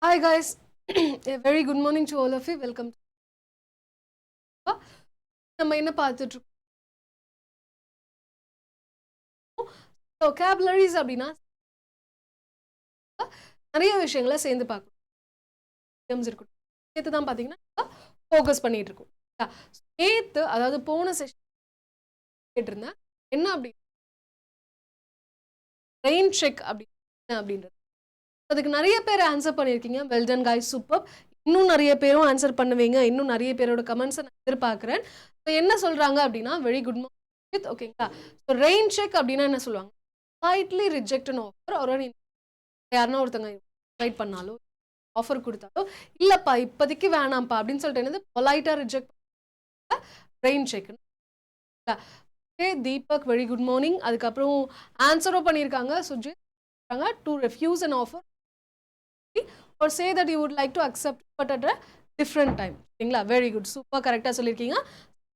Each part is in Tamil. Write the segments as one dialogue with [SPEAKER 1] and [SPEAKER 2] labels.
[SPEAKER 1] Hi guys, a very good morning to all of you. Welcome to நம்ம என்ன பார்த்துட்டு இருக்கோம் vocabularies அப்படின்னா நிறைய விஷயங்களை சேர்ந்து பார்க்கணும். இருக்கட்டும் நேற்று தான் பார்த்தீங்கன்னா ஃபோக்கஸ் பண்ணிட்டு இருக்கோம். நேற்று அதாவது போன செஷன் கேட்டிருந்தேன் என்ன அப்படி ரெயின் செக் அப்படின்றது அதுக்கு நிறைய பேர் ஆன்சர் பண்ணியிருக்கீங்க. Well done guys, super. இன்னும் நிறைய பேரும் ஆன்சர் பண்ணுவீங்க. இன்னும் நிறைய பேரோட கமெண்ட்ஸை நான் எதிர்பார்க்குறேன். என்ன சொல்றாங்க அப்படின்னா வெரி குட் மார்னிங். ஓகேங்களா? ஸோ ரெயின் செக் அப்படின்னா என்ன சொல்லுவாங்க? ஸ்லைட்லி ரிஜெக்ட் அன் ஆஃபர் ஒரு யாருன்னா ஒருத்தங்க ரைட் பண்ணாலோ ஆஃபர் கொடுத்தாலோ இல்லைப்பா இப்போதைக்கு வேணாம்ப்பா அப்படின்னு சொல்லிட்டு என்னது பொலைட்டாக reject rain check. Deepak very good morning. அதுக்கப்புறம் ஆன்சரும் பண்ணியிருக்காங்க Sujith to refuse an offer or say that you would like to accept but at a different time. சரிங்களா? வெரி குட், சூப்பர், கரெக்டாக சொல்லியிருக்கீங்க.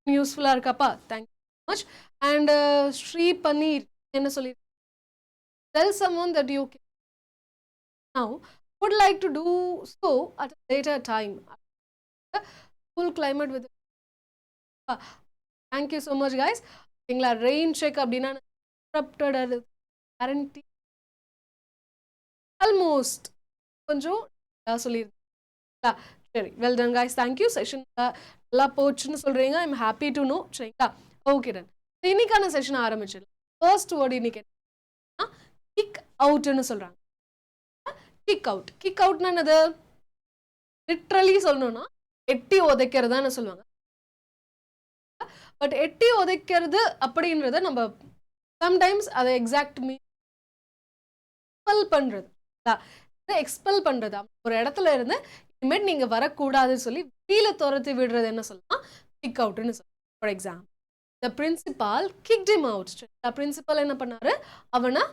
[SPEAKER 1] யூஸ்ஃபுல்லாக இருக்காப்பா, thank you so much. And Sri Panneer என்ன சொல்லி tell someone that you now would like to do so at a later time. Cool climate with thank you so much guys. சரிங்களா? ரெயின் செக் அப்படின்னா interrupted guarantee almost கொஞ்சம் சொல்லியிருக்கீங்களா? சரி, well done guys, thank you. Session நல்லா போச்சுன்னு சொல்றீங்க. I am happy to know. சரிங்களா? Okay done. இன்னைக்கான செஷன் ஆரம்பிச்சிடலாம். ஃபர்ஸ்ட் வேர்டு இன்னைக்கு கிக் அவுட்னு சொல்றாங்க. Kick out. கிக் அவுட்னா என்னது? லிட்ரலி சொல்லணும்னா எட்டி உதைக்கிறதான்னு சொல்லுவாங்க. பட் எட்டி உதைக்கிறது அப்படின்றத நம்ம சம்டைம்ஸ் அதை எக்ஸாக்ட் எக்ஸ்பெல் பண்றது எக்ஸ்பெல் பண்றது ஒரு இடத்துல இருந்து இனிமேட் நீங்க வரக்கூடாதுன்னு சொல்லி வெளியில துரத்தி விடுறது என்ன சொல்லலாம்? கிக் அவுட்னு சொல்லலாம். For example the principal kicked him out. Principal என்ன பண்ணாரு? அவனை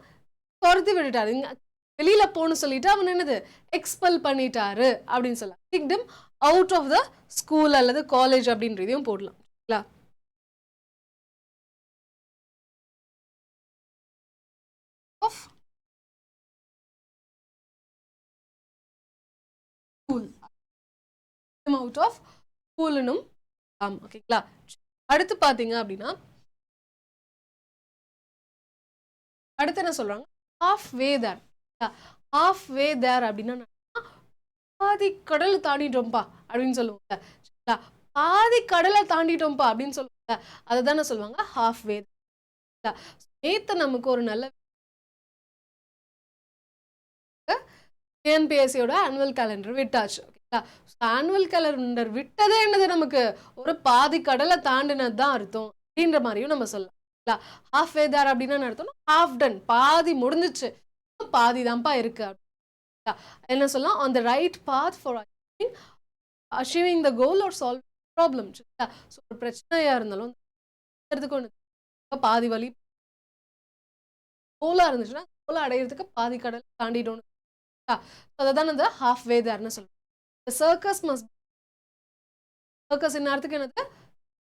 [SPEAKER 1] துரத்தி விட்டுட்டாரு. வெளியில போன்னு சொல்லிட்டு அவன் என்னது எக்ஸ்பெல் பண்ணிட்டாரு அப்படின்னு சொல்லலாம். Kicked him out of the school அல்லது காலேஜ் அப்படின்றதையும் போடலாம். ஆஃப் ஸ்கூல் அவுட் ஆஃப் ஸ்கூல்னும் ஓகேங்களா? அடுத்து பாத்தீங்க அப்படின்னா அடுத்து என்ன சொல்றாங்க? ஹாஃப் வே தேர். ஹாஃப் வே தேர் அப்படின்னா பாதி கடலை தாண்டிட்டோம்ப்பா அப்படின்னு சொல்லுவாங்க. பாதி கடலை தாண்டிட்டோம்ப்பா அப்படின்னு சொல்லுவாங்க. அதை தானே சொல்லுவாங்க ஹாஃப் வே. நேத்து நமக்கு ஒரு நல்ல டிஎன்பிஎஸ்சியோட ஆனுவல் கேலண்டர் விட்டாச்சு. ஆனுவல் கேலண்டர் விட்டதே என்னது? நமக்கு ஒரு பாதி கடலை தாண்டினது தான் அர்த்தம் அப்படின்ற மாதிரியும் நம்ம சொல்லலாம். ஹாஃப் வே தேர் அப்படின்னா அர்த்தம் ஹாஃப் டன், பாதி முடிஞ்சிச்சு, பாதி தான்ப்பா இருக்கு. என்ன சொல்லலாம்? On the right path for achieving the goal or solve problem. ஒரு பிரச்சனையா இருந்தாலும் பாதி வழி கோலா இருந்துச்சுன்னா கோலா அடையிறதுக்கு பாதி கடல் தாண்டிட்டோம். அதுதான் அந்த ஹாஃப் வே தேர்னு சொல்லுவாங்க. சர்க்கஸ் மஸ்ட் சர்க்கஸ் இந்நேரத்துக்கு என்னது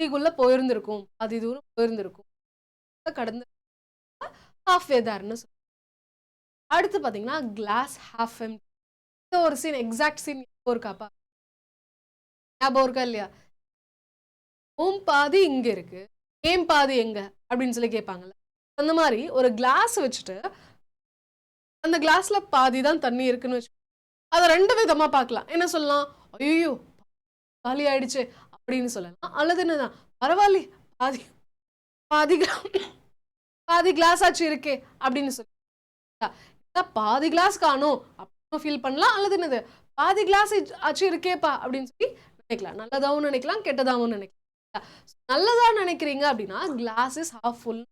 [SPEAKER 1] தீக்குள்ள போயிருந்திருக்கும், பாதி தூரம் போயிருந்திருக்கும், கடந்து ஹாஃப் வே தேர்னு சொல்லுவாங்க. அடுத்து பாத்தீங்கன்னா கிளாஸ் ஹாஃப் எம்ப்டி. இந்த ஒரு சீன் எக்ஸாக்ட் சீன் இருக்காப்பா? ஞாபகம் இருக்கா இல்லையா? உன் பாதி இங்க இருக்கு, ஏன் பாதி எங்க அப்படின்னு சொல்லி கேட்பாங்கல்ல. அந்த மாதிரி ஒரு கிளாஸ் வச்சுட்டு அந்த கிளாஸ்ல பாதி தான் தண்ணி இருக்குன்னு வச்சு அதை ரெண்டு விதமா பார்க்கலாம். என்ன சொல்லலாம்? ஐயோ காலி ஆயிடுச்சு அப்படின்னு சொல்லலாம். அல்லது என்னதான் பரவாயில்ல பாதி பாதி பாதி கிளாஸ் ஆச்சு இருக்கே அப்படின்னு சொல்லி பாதி கிளாஸ் காணும் அப்படின்னு ஃபீல் பண்ணலாம். அல்லது என்னது பாதி கிளாஸ் ஆச்சு இருக்கேப்பா அப்படின்னு சொல்லி நினைக்கலாம். நல்லதாகவும் நினைக்கலாம், கெட்டதாகவும் நினைக்கலாம். நல்லதா நினைக்கிறீங்க அப்படின்னா கிளாஸ் இஸ் ஹாஃப் ஃபுல்.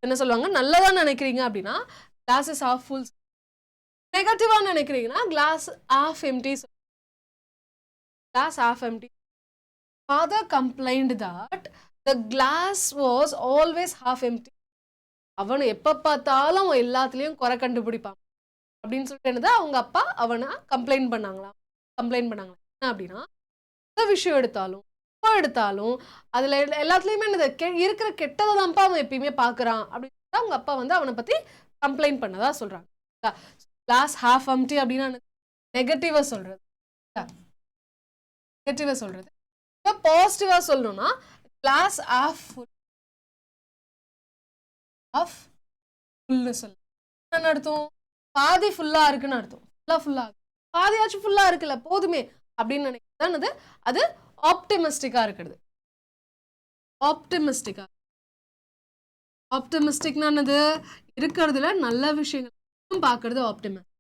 [SPEAKER 1] என்ன சொல்லுவாங்க? நல்லதா நினைக்கிறீங்க அப்படின்னா கிளாஸ் இஸ் ஹாஃப் ஃபுல். நெகட்டிவா நினைக்கிறீங்கன்னா class half empty. Glass half empty. Father complained that the glass was always half empty. அவனை எப்ப பார்த்தாலும் எல்லாத்துலயும் குறை கண்டுபிடிப்பான் அப்படின்னு சொல்லிட்டு என்னது அவங்க அப்பா அவனை கம்ப்ளைண்ட் பண்ணாங்களாம். என்ன அப்படின்னா எந்த விஷயம் எடுத்தாலும் அதுல எல்லாத்துலயுமே என்னது இருக்கிற கெட்டதை தான்ப்பா அவன் எப்பயுமே பாக்குறான் அப்படின்னு அவங்க அப்பா வந்து அவனை பத்தி கம்ப்ளைண்ட் பண்ணதா சொல்றாங்க. கிளாஸ் ஹாஃப் எம்ப்டி அப்படின்னா நெகட்டிவா சொல்றது, நெகட்டிவா சொல்றது. இப்போ பாசிட்டிவா சொல்லணும்னா கிளாஸ் ஆஃப் ஃபுல்னு சொல்லு. என்ன அர்த்தம்? பாதி ஃபுல்லா இருக்குன்னு அர்த்தம். ஃபுல்லா பாதியாச்சும் ஃபுல்லா இருக்குல்ல போதுமே அப்படின்னு நினைக்கிறது அது ஆப்டிமிஸ்டிக்கா இருக்கிறது. ஆப்டிமிஸ்டிக்னா என்னது? இருக்கிறதுல நல்ல விஷயங்கள் பார்க்கறது ஆப்டிமிஸ்ட்,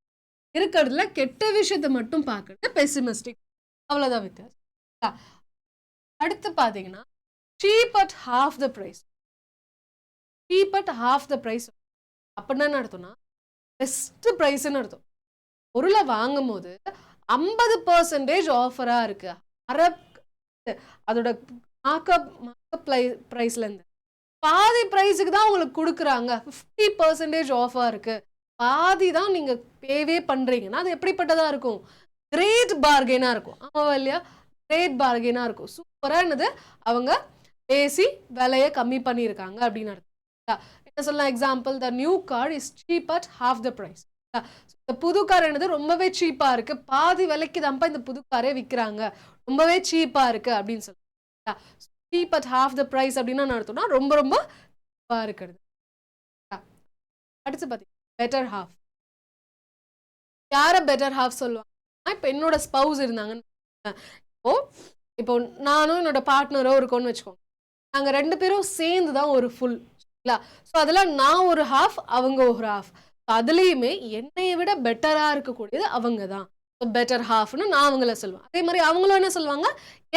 [SPEAKER 1] இருக்கிறதுல கெட்ட விஷயத்தை மட்டும் பார்க்கறது பெசிமிஸ்டிக். அவ்வளவுதான் வித்தியாசம். அடுத்து பாத்தீங்கன்னா cheap at half the price. cheap at half the price அப்படின்னா என்ன அர்த்தம்னா பெஸ்ட் பிரைஸ்ன்னு அர்த்தம். பொருளை வாங்கும் போது 50% ஆஃபரா இருக்கு. அதோட பிரைஸ்ல இருந்து பாதி பிரைஸுக்கு தான் உங்களுக்கு கொடுக்குறாங்க. 50% ஆஃபா இருக்கு, பாதி தான் நீங்க பேவே பண்றீங்கன்னா அது எப்படிப்பட்டதா இருக்கும்? கிரேட் பார்கெனா இருக்கும். ஆமாவா இல்லையா? கிரேட் பார்கெனா இருக்கும். சூப்பரா என்னது அவங்க பேசி விலையை கம்மி பண்ணியிருக்காங்க அப்படின்னு அர்த்தம். என்ன சொல்லலாம்? Example, the new car is cheap at half the price. இந்த புது கார் என்னது ரொம்பவே சீப்பா இருக்கு, பாதி விலைக்கு தான்ப்பா இந்த புது காரே விற்கிறாங்க, ரொம்பவே சீப்பா இருக்கு அப்படின்னு சொல்லுங்க. Cheap at half the price அப்படின்னா அர்த்தம்னா ரொம்ப ரொம்ப சீப்பா இருக்கிறது. அடுத்து பாத்தீங்கன்னா பெட்டர் ஹாஃப். யார பெட்டர் ஹாஃப் சொல்லுவாங்க? இப்போ என்னோட ஸ்பவுஸ் இருந்தாங்கன்னு இப்போ நானும் என்னோட பார்ட்னரோ இருக்கோன்னு வச்சுக்கோங்க. நாங்க 2 பேரும் சேர்ந்து தான் ஒரு ஃபுல். ஸோ அதில் நான் ஒரு ஹாஃப், அவங்க ஒரு ஹாஃப். அதுலேயுமே என்னைய விட பெட்டரா இருக்கக்கூடியது அவங்க தான் பெட்டர் ஹாஃப்னு நான் அவங்கள சொல்லுவேன். அதே மாதிரி அவங்களும் என்ன சொல்லுவாங்க?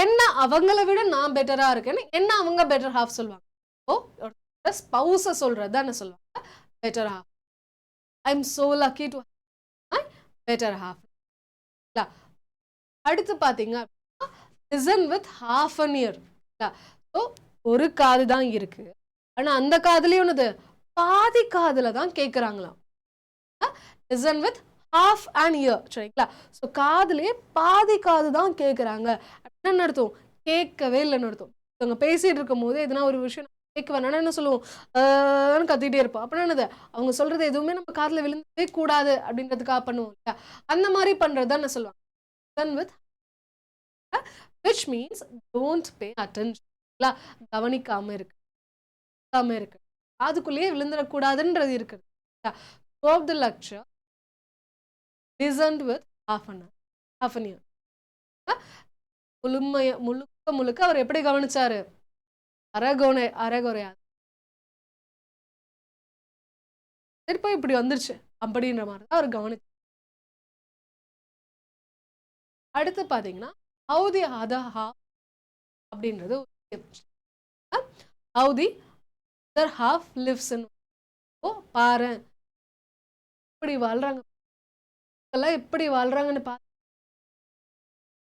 [SPEAKER 1] என்ன அவங்கள விட நான் பெட்டரா இருக்கேன்னு என்ன அவங்க பெட்டர் ஹாஃப் சொல்லுவாங்க. ஓ ஸ்பவுஸை சொல்றது தான் என்ன சொல்லுவாங்க? Better half. I am so lucky to better half. அடுத்து பார்த்தீங்க அப்படின்னா listen with half an year. So ஒரு காது தான் இருக்கு, ஆனா அந்த காதுலயும் என்னது பாதி காதுல தான் கேட்குறாங்களாம். Listen with half an ear. சரிங்களா? ஸோ காதுலயே பாதி காது தான் கேட்குறாங்க. என்ன அர்த்தம்? கேட்கவே இல்லைன்னு அர்த்தம். இவங்க பேசிட்டு இருக்கும் போது எதனா ஒரு விஷயம் கேட்க வேணாம் என்ன சொல்லுவோம்? கத்திட்டே இருப்போம். அப்படின்னா என்னது? அவங்க சொல்றது எதுவுமே நம்ம காதுல விழுந்தவே கூடாது அப்படின்றதுக்காக பண்ணுவோம். அந்த மாதிரி பண்றதுதான் என்ன சொல்லுவாங்க? Listen with, which means don't pay attention. கவனிக்காம இருக்கு, அதுக்குள்ளேயே விழுந்துடக்கூடாதுன்றது இருக்குது. Throughout the lecture, listened with half an ear. முழுக்க அவர் எப்படி கவனிச்சாரு? அரைகுறையா திருப்ப இப்படி வந்துருச்சு அப்படின்ற மாதிரி தான் அவர் கவனிச்சு. அடுத்து பாத்தீங்கன்னா how the other half அப்படின்றது how the other half lives in. பாரு எப்படி வாழ்றாங்க, எப்படி வாழ்றாங்கன்னு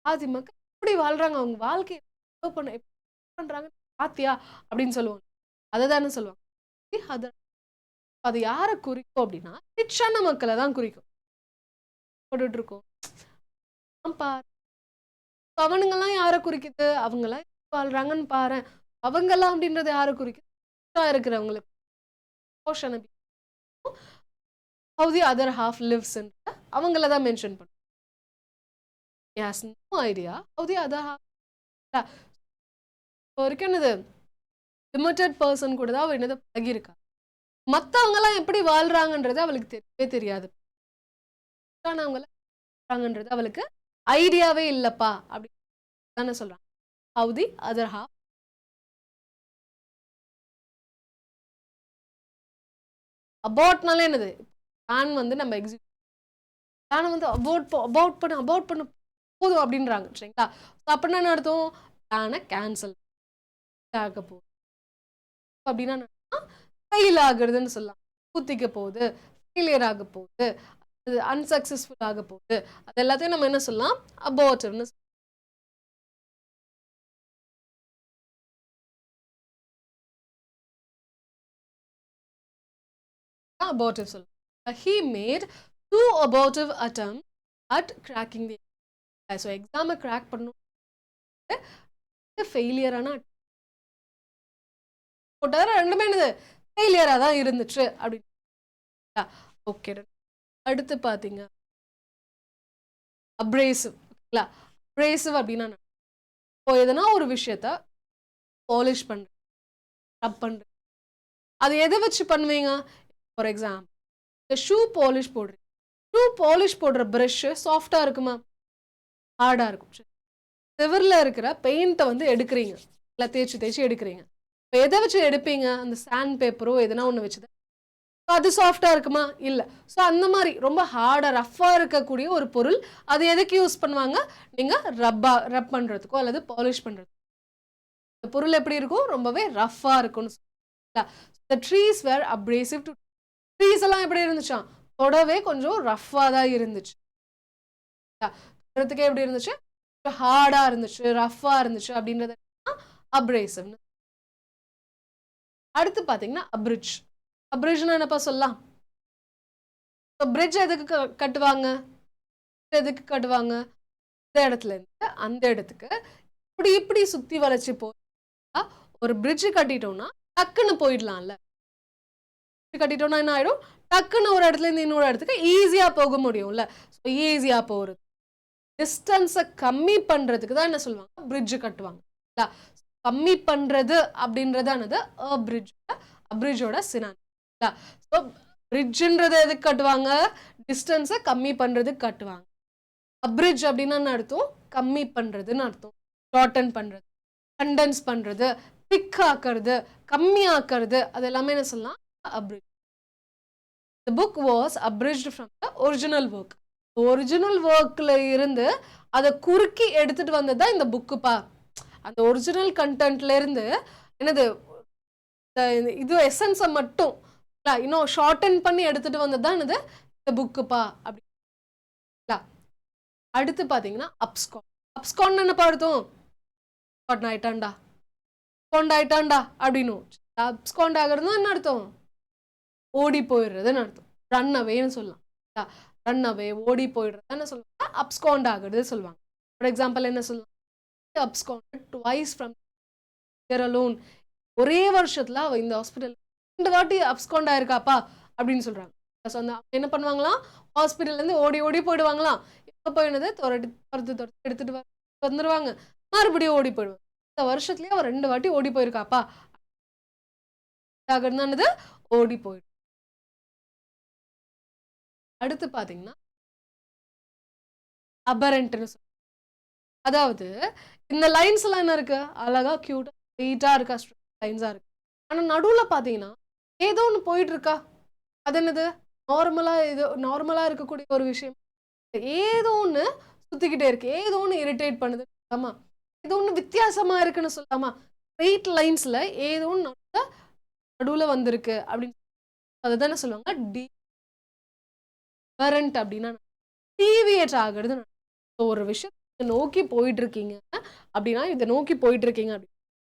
[SPEAKER 1] பாதி மக்கள் எப்படி வாழ்றாங்க, அவங்க வாழ்க்கை பண்றாங்க பாத்தியா அப்படின்னு சொல்லுவாங்க. அததானே சொல்லுவாங்க. அது யாரை குறிக்கும் அப்படின்னா ரிச்சான மக்களை தான் குறிக்கும். போட்டுட்டு இருக்கோம் அவனுங்கெல்லாம் யாரை குறிக்குது? அவங்கெல்லாம் வாழ்றாங்கன்னு பாரு. அவங்கெல்லாம் அப்படின்றது யாரை குறிக்குது? இருக்கிறவங்களுக்கு. how the other half lives in அவங்கள தான் மென்ஷன் பண்ணும். yes no idea how the other half. வரைக்கும் என்னது லிமிட்டட் பர்சன் கூட தான் அவ என்னது பழகியிருக்கா. மற்றவங்க எல்லாம் எப்படி வாழ்றாங்கன்றது அவளுக்கு தெரியவே தெரியாது. அவளுக்கு ஐடியாவே இல்லப்பா அப்படின்னு சொல்றாங்க. how the other half. அபார்ட்னாலே என்னது? பிளான் வந்து நம்ம பிளானை வந்து அபவுட் பண்ண போதும் அப்படின்றாங்க. சரிங்களா? அப்படின்னா என்ன அர்த்தம்? பிளானை கேன்சல் ஆக போகுது அப்படின்னா ஃபெயில் ஆகுறதுன்னு சொல்லலாம். குத்திக்க போகுது, ஃபெயிலியர் ஆக போகுது, அன்சக்சஸ்ஃபுல் ஆக போகுது, அது எல்லாத்தையும் நம்ம என்ன சொல்லலாம்? அபார்ட்னு abortive சொல்லலாம். He made 2 abortive attempts at cracking the exam. So exam crack பண்ணும் ஃபெயிலியர் ஆனா போட்டாரு, ரெண்டுமே என்னது ஃபெயிலியரா தான் இருந்துச்சு அப்படின்னு. ஓகே அடுத்து பாத்தீங்க அப்ரேசிவ். ஓகேங்களா? அப்ரேசிவ் அப்படின்னா இப்போ எதனா ஒரு விஷயத்த பாலிஷ் பண்றது, ரப் பண்றது, அது எதை வச்சு பண்ணுவீங்க? ஃபார் எக்ஸாம்பிள் இந்த ஷூ பாலிஷ் போடுறீங்க. ஷூ பாலிஷ் போடுற ப்ரஷ் சாஃப்டா இருக்குமா? ஹார்டா இருக்கும். செவர்ல இருக்கிற பெயிண்ட்டை வந்து எடுக்கிறீங்க, இல்லை தேய்ச்சி தேய்ச்சி எடுக்கிறீங்க. இப்போ எதை வச்சு எடுப்பீங்க? அந்த சாண்ட் பேப்பரோ எதனா ஒன்று வச்சுது. அது சாஃப்டா இருக்குமா? இல்லை. ஸோ அந்த மாதிரி ரொம்ப ஹார்டா ரஃபா இருக்கக்கூடிய ஒரு பொருள், அது எதுக்கு யூஸ் பண்ணுவாங்க? நீங்க ரப் பண்றதுக்கோ அல்லது பாலிஷ் பண்றதுக்கோ. இந்த பொருள் எப்படி இருக்கும்? ரொம்பவே ரஃபா இருக்கும்னு சொல்லலாம். The trees were abrasive to trees எல்லாம் எப்படி இருந்துச்சா? தொடவே கொஞ்சம் ரஃபா தான் இருந்துச்சு. எப்படி இருந்துச்சு? ஹார்டா இருந்துச்சு, ரஃபா இருந்துச்சு அப்படின்றது அப்ரேசிவ். அடுத்து பாத்தீங்கன்னா அப்ரிட்ஜ். அப்ரிட்ஜ்னா என்னப்பா சொல்லலாம்? பிரிட்ஜ் எதுக்கு கட்டுவாங்க? எதுக்கு கட்டுவாங்க? இந்த இடத்துல இருந்து அந்த இடத்துக்கு இப்படி இப்படி சுத்தி வளைச்சு போ. ஒரு பிரிட்ஜ் கட்டிட்டோம்னா டக்குன்னு போயிடலாம்ல. கட்டிட்டோம்னா என்ன ஆயிடும்? டக்குன்னு ஒரு இடத்துல இருந்து இன்னொரு இடத்துக்கு ஈஸியா போக முடியும்ல. ஈஸியா போறது, டிஸ்டன்ஸை கம்மி பண்றதுக்கு தான் என்ன சொல்லுவாங்க? பிரிட்ஜ் கட்டுவாங்க. கம்மி பண்றது அப்படின்றதானது பிரிட்ஜோட சினானிம். ஸோ பிரிட்ஜ்ன்றதை எதுக்கு கட்டுவாங்க? டிஸ்டன்ஸை கம்மி பண்றதுக்கு கட்டுவாங்க. அப்ரிட்ஜ் அப்படின்னா என்ன அர்த்தம்? கம்மி பண்றதுன்னு அர்த்தம். ஷார்டன் பண்றது, கண்டென்ஸ் பண்றது, திக் ஆக்குறது, கம்மி ஆக்குறது, அது எல்லாமே என்ன சொல்லலாம்? Abridged. The book was abridged from the original work. Original ஒர்க்ல இருந்து அதை குறுக்கி எடுத்துட்டு வந்ததுதான் இந்த புக்குப்பா. அந்த ஒரிஜினல் கண்டென்ட்ல இருந்து என்னது இது எசன்ஸை மட்டும் இன்னும் ஷார்டன் பண்ணி எடுத்துட்டு வந்ததுதான் என்னது இந்த புக்குப்பா. அப்படி அடுத்து பாத்தீங்கன்னா அப்ஸ்கான். அப்ஸ்கான் என்ன பார்த்தோம்? ஆயிட்டான்டா, ஆயிட்டான்டா அப்படின்னு. அப்ஸ்காண்ட் ஆகுறது என்ன அர்த்தம்? ஓடி போயிடுறதுன்னு அர்த்தம். ரன் அவேன்னு சொல்லலாம். ரன் அவே, ஓடி போயிடுறதுன்னு சொல்லுவாங்க. அப்ஸ்காண்ட் ஆகுறது சொல்லுவாங்க. ஃபார் எக்ஸாம்பிள் என்ன சொல்லலாம்? Absconded twice from here alone. ஒரே வருஷத்துல அவ இந்த ஹாஸ்பிட்டல் 2 வாட்டி அப்ஸ்காண்ட் ஆயிருக்காப்பா அப்படின்னு சொல்றாங்க. என்ன பண்ணுவாங்களாம்? ஹாஸ்பிட்டல்ல இருந்து ஓடி ஓடி போயிடுவாங்களாம். எப்ப போயினது துரத்து எடுத்துட்டு வந்துருவாங்க, மறுபடியும் ஓடி போயிடுவாங்க. இந்த வருஷத்துலயே அவ 2 வாட்டி ஓடி போயிருக்காப்பா. ஆகுறதுனானது ஓடி போயிடும். அடுத்து பாத்தீங்கன்னா அபரண்ட்னு சொல்லுவாங்க. அதாவது இந்த லைன்ஸ் எல்லாம் என்ன இருக்கு? அழகா கியூட்டா ஸ்ட்ரெயிட்டா இருக்கா, லைன்ஸா இருக்கு. ஆனா நடுவுல பாத்தீங்கன்னா ஏதோ ஒண்ணு போயிட்டு இருக்கா. அது என்னது? நார்மலா இருக்கக்கூடிய ஒரு விஷயம் ஏதோ ஒண்ணு சுத்திக்கிட்டே இருக்கு, ஏதோ ஒண்ணு இரிட்டேட் பண்ணுது. ஆமா, ஏதோ ஒண்ணு வித்தியாசமா இருக்குன்னு சொல்லலாமா? ஸ்ட்ரெயிட் லைன்ஸ்ல ஏதோ ஒண்ணு நடுவுல வந்திருக்கு அப்படின்னு அதுதானே சொல்லுவாங்க டிஃபரண்ட் அப்படின்னா. டீவியேட் ஆகுறது. ஒரு விஷயத்தை நோக்கி போயிட்டு இருக்கீங்க அப்படின்னா, இதை நோக்கி போயிட்டு இருக்கீங்க அப்படி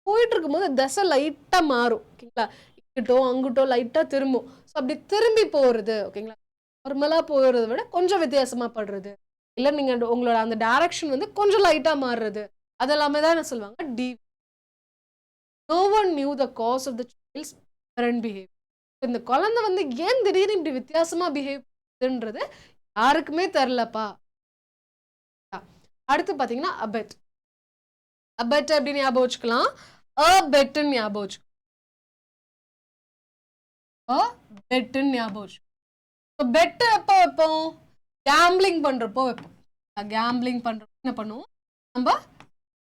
[SPEAKER 1] போயிட்டு இருக்கும்போது தசை லைட்டா மாறும். ஓகேங்களா? இங்கிட்டோ அங்கிட்டோ லைட்டா திரும்பும். ஸோ அப்படி திரும்பி போறது, ஓகேங்களா, நார்மலா போறதை விட கொஞ்சம் வித்தியாசமா படுறது, இல்ல நீங்க உங்களோட அந்த டைரக்ஷன் வந்து கொஞ்சம் லைட்டா மாறுறது, அதெல்லாமே தான் என்ன சொல்லுவாங்க? No one knew the cause of the child's current behavior. இந்த குழந்தை வந்து ஏன் திடீர்னு இப்படி வித்தியாசமா பிஹேவ் பண்ணுறது யாருக்குமே தெரியலப்பா. அடுத்து பாத்தீங்கன்னா அபெட். அபெட் எப்படி ஞாபகம் வச்சுக்கலாம்? பெட்டுன்னு ஞாபகம் வச்சுக்கலாம். பெட்டுன்னு ஞாபகம் வச்சுக்கலாம். பெட்டு எப்போ வைப்போம்? கேம்பிளிங் பண்றப்போ வைப்போம். கேம்பிளிங் பண்றப்போ என்ன பண்ணுவோம்? நம்ம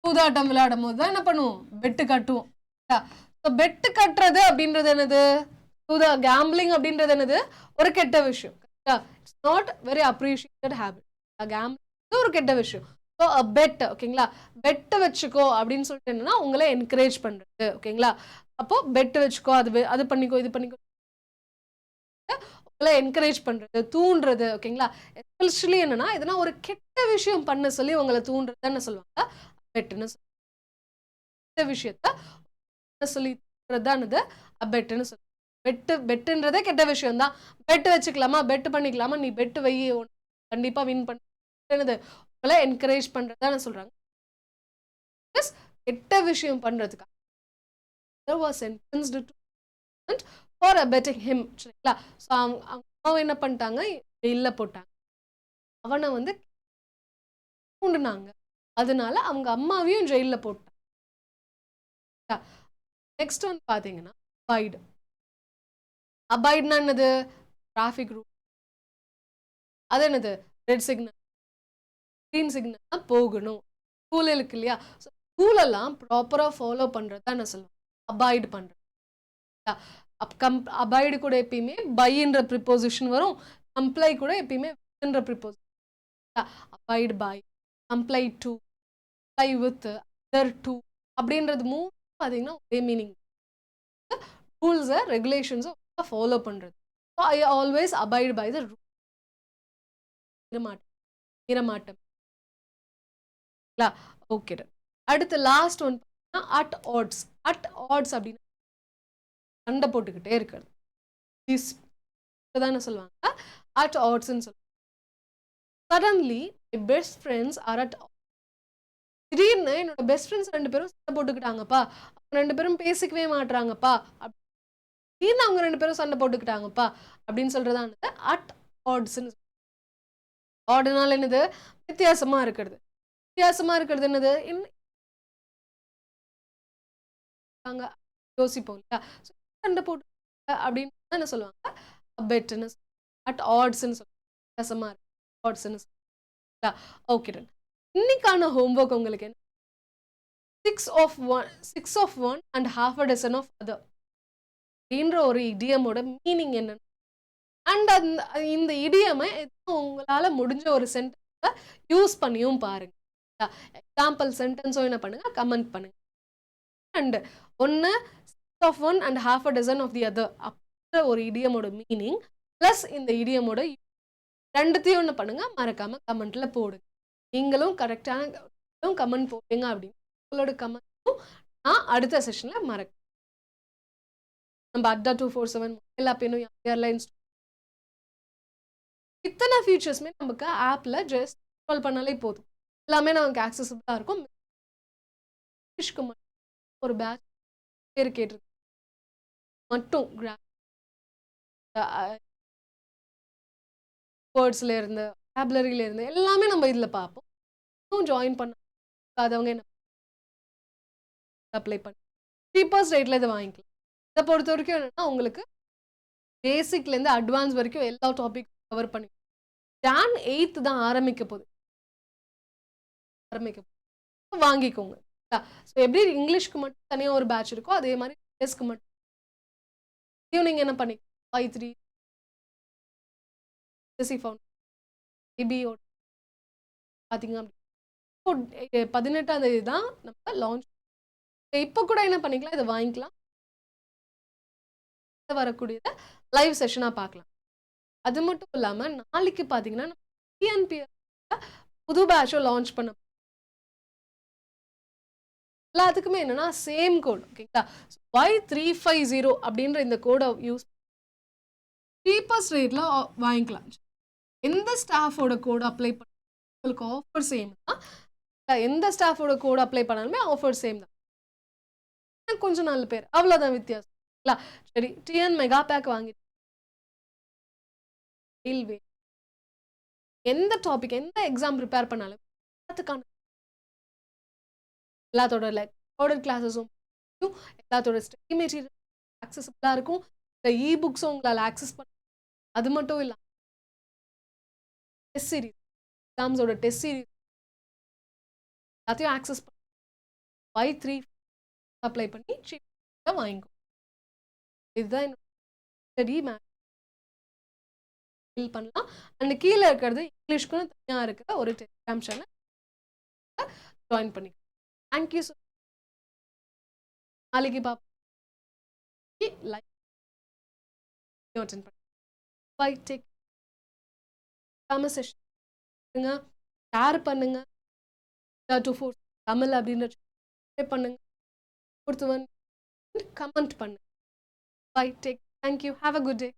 [SPEAKER 1] சூதாட்டம் விளையாடும் போது தான் என்ன பண்ணுவோம்? பெட்டு கட்டுவோம். பெட்டு கட்டுறது அப்படின்றது என்னது? கேம்பிளிங் அப்படின்றது என்னது? ஒரு கெட்ட விஷயம். It's not very appreciated habit. Gambling ஒரு கெட்ட விஷயம். ஸோ பெட், ஓகேங்களா, பெட்டை வச்சுக்கோ அப்படின்னு சொல்லிட்டு என்னன்னா உங்களை என்கரேஜ் பண்றது. ஓகேங்களா? அப்போ பெட்டு வச்சுக்கோ, அது பண்ணிக்கோ, இது பண்ணிக்கோ, உங்களை என்கரேஜ் பண்றது, தூண்டுறது. ஓகேங்களா? எஸ்பெஷலி என்னன்னா இதனா ஒரு கெட்ட விஷயம் பண்ண சொல்லி உங்களை தூண்டுறதுன்னு சொல்லுவாங்க பெட்டுன்னு. கெட்ட விஷயத்த சொல்லி தூண்டுறதானது பெட்டுன்னு சொல்லுவாங்க. பெட்டுன்றதே கெட்ட விஷயம் தான். பெட்டு வச்சுக்கலாமா, பெட்டு பண்ணிக்கலாமா, நீ பெட்டு வை, கண்டிப்பா வின் பண்ணது உங்களை என்கரேஜ் பண்றதா சொல்றாங்க. கெட்ட விஷயம் பண்றதுக்கு was sentenced to for abetting him. சரிங்களா? ஸோ அவங்க என்ன பண்ணிட்டாங்க? ஜெயில்ல போட்டாங்க. அவனை வந்து தூண்டுனாங்க. அதனால அவங்க அம்மாவையும் ஜெயில்ல போட்டாங்க. நெக்ஸ்ட் வந்து பாத்தீங்கன்னா அபாய்டு. அபாய்டுனா என்னது? Traffic rule. அது என்னது? ரெட் சிக்னல், கிரீன் சிக்னல் போகணும். ஸ்கூல் இருக்கு இல்லையா? ஸ்கூல் எல்லாம் ப்ராப்பரா ஃபாலோ பண்றது தான் என்ன சொல்லுவாங்க? அபாய்டு பண்றது. அபாய்டு கூட எப்பயுமே பைன்ற ப்ரிப்போசிஷன் வரும். கம்ப்ளை கூட எப்பயுமே வித்ன்ற preposition. Abide by, comply to, comply with, adhere to அப்படின்றது மூணு பார்த்தீங்கன்னா ஒரே மீனிங். ரூல்ஸை ரெகுலேஷன்ஸை ஃபாலோ பண்றது. So I always abide by the rule. மீறமாட்டம். ஓகே. அடுத்து last one at odds. At odds அப்படின்னா சண்டை போட்டுக்கிட்டே இருக்கிறது. தானே சொல்லுவாங்க அட் ஆட்ஸ்ன்னு சொல்லுவாங்க. Suddenly best friends are at. திடீர்னு என்னோட பெஸ்ட் ஃப்ரெண்ட்ஸ் 2 பேரும் சண்டை போட்டுக்கிட்டாங்கப்பா, அவங்க 2 பேரும் பேசிக்கவே மாட்றாங்கப்பா, திடீர்னு அவங்க 2 பேரும் சண்டை போட்டுக்கிட்டாங்கப்பா அப்படின்னு சொல்றதானது அட் ஆட்ஸ்ன்னு. ஆடுனால என்னது? வித்தியாசமா இருக்கிறது. வித்தியாசமா இருக்கிறது என்னது? யோசிப்போம் இல்லையா? சண்டை போட்டு அப்படின்னு என்ன சொல்லுவாங்க? பெட்னு அட் ஆட்ஸ்ன்னு சொல்லுவாங்க. வித்தியாசமா இருக்கு ஆட்ஸ்ன்னு. ஓகே. இன்னைக்கான ஹோம்ஒர்க் உங்களுக்கு என்ன? 6 of one and half a dozen of other அப்படின்ற ஒரு இடியமோட மீனிங் என்ன? அண்ட் இந்த இடியமை உங்களால முடிஞ்ச ஒரு சென்டென்ஸை யூஸ் பண்ணியும் பாருங்க. எக்ஸாம்பிள் சென்டென்ஸும் என்ன பண்ணுங்க? கமெண்ட் பண்ணுங்க. அண்ட் ஒன்று 6 of one and half a dozen of the other அப்படின்ற ஒரு இடியமோட மீனிங் பிளஸ் இந்த இடியமோட ரெண்டுத்தையும் ஒன்று பண்ணுங்க, மறக்காம கமெண்ட்ல போடுங்க. நீங்களும் கரெக்டான கமெண்ட் போடுங்க அப்படின்னு உங்களோட கமெண்ட்டும் நான் அடுத்த செஷன்ல மறக்க. நம்ம அட்டா 247 எல்லா பேரும் ஏர்லைன்ஸ் இத்தனை ஃபீச்சர்ஸ்மே நமக்கு ஆப்ல ஜஸ்ட் இன்ஸ்டால் பண்ணாலே போதும். எல்லாமே நமக்கு ஆக்சசிபிளா இருக்கும். ஒரு பேட்ச் பேர் கேட்டிருக்கு மட்டும் வேர்ட்ஸ்ல இருந்து வாக்காபுலரியில இருந்து எல்லாமே நம்ம இதுல பார்ப்போம். ஜாயின் பண்ணாதவங்க என்ன அப்ளை பண்ணி சீப்பஸ்ட் ரேட்ல இதை வாங்கிக்கலாம். இதை பொறுத்த வரைக்கும் என்னன்னா உங்களுக்கு பேசிக்ல இருந்து அட்வான்ஸ் வரைக்கும் எல்லா டாபிக் கவர் பண்ணி ஜான் 8 தான் ஆரம்பிக்க போகுது. வாங்கிக்கோங்க. எப்படி இங்கிலீஷ்க்கு மட்டும் தனியா ஒரு பேட்ச் இருக்கோ அதே மாதிரி இங்கிலீஷ்க்கு மட்டும் நீங்க என்ன பண்ணி i3 பாத்தீங்க 18ஆம் தேதி தான் நம்ம லான்ச். இப்போ கூட என்ன பண்ணிக்கலாம், இதை வாங்கிக்கலாம், வரக்கூடியத லைவ் செஷனா பார்க்கலாம். அது மட்டும் இல்லாம நாளைக்கு பாத்தீங்கன்னா புது பேட்சும் லான்ச் பண்ண எல்லாத்துக்குமே என்னன்னா சேம் கோட். ஓகேங்களா? Y350 அப்படின்ற இந்த கோடை யூஸ் சீப்பஸ்ட் ரேட்ல வாங்கிக்கலாம். எந்த ஸ்டாஃபோட கோட் அப்ளை பண்ண உங்களுக்கு ஆஃபர் சேம் தான். எந்த ஸ்டாஃபோட கோட் அப்ளை பண்ணாலுமே ஆஃபர் சேம் தான். கொஞ்சம் நல்ல பேர் அவ்வளவுதான் வித்தியாசம். சரி, டிஎன் மெகா பேக் வாங்கி எந்த டாபிக் எந்த எக்ஸாம் ப்ரிப்பேர் பண்ணாலும் எல்லாத்தோட ரெக்கார்டட் கிளாஸஸும் எல்லாத்தோட ஸ்டடி மெட்டீரியல் ஆக்சஸபிளாக இருக்கும். இந்த இ-புக்ஸும் உங்களால் ஆக்சஸ் பண்ண. அது மட்டும் இல்லை, டெஸ்ட் சீரீஸ் எக்ஸாம்ஸோட டெஸ்ட் சீரீஸ் எல்லாத்தையும் ஆக்சஸ் பண்ண Y3 அப்ளை பண்ணி சீப்பாக வாங்கிக்கோ. இதுதான் ஸ்டடி ஃபில் பண்ணலாம். அண்ட் கீழே இருக்கிறது இங்கிலீஷ்க்குன்னு தனியாக இருக்கிற ஒரு டெலிகிராம் சேனல் ஜாயின் பண்ணிக்கலாம். Thank you so much. நாளைக்கு லைக் அட்டெண்ட் பண்ணுங்க. பை டேக் செஷன் ஷேர் பண்ணுங்க. 24 தமிழ் அப்படின்ற பண்ணுங்க. ஒருத்தவன் கமெண்ட் பண்ணுங்க. Bye take. Thank you. Have a good day.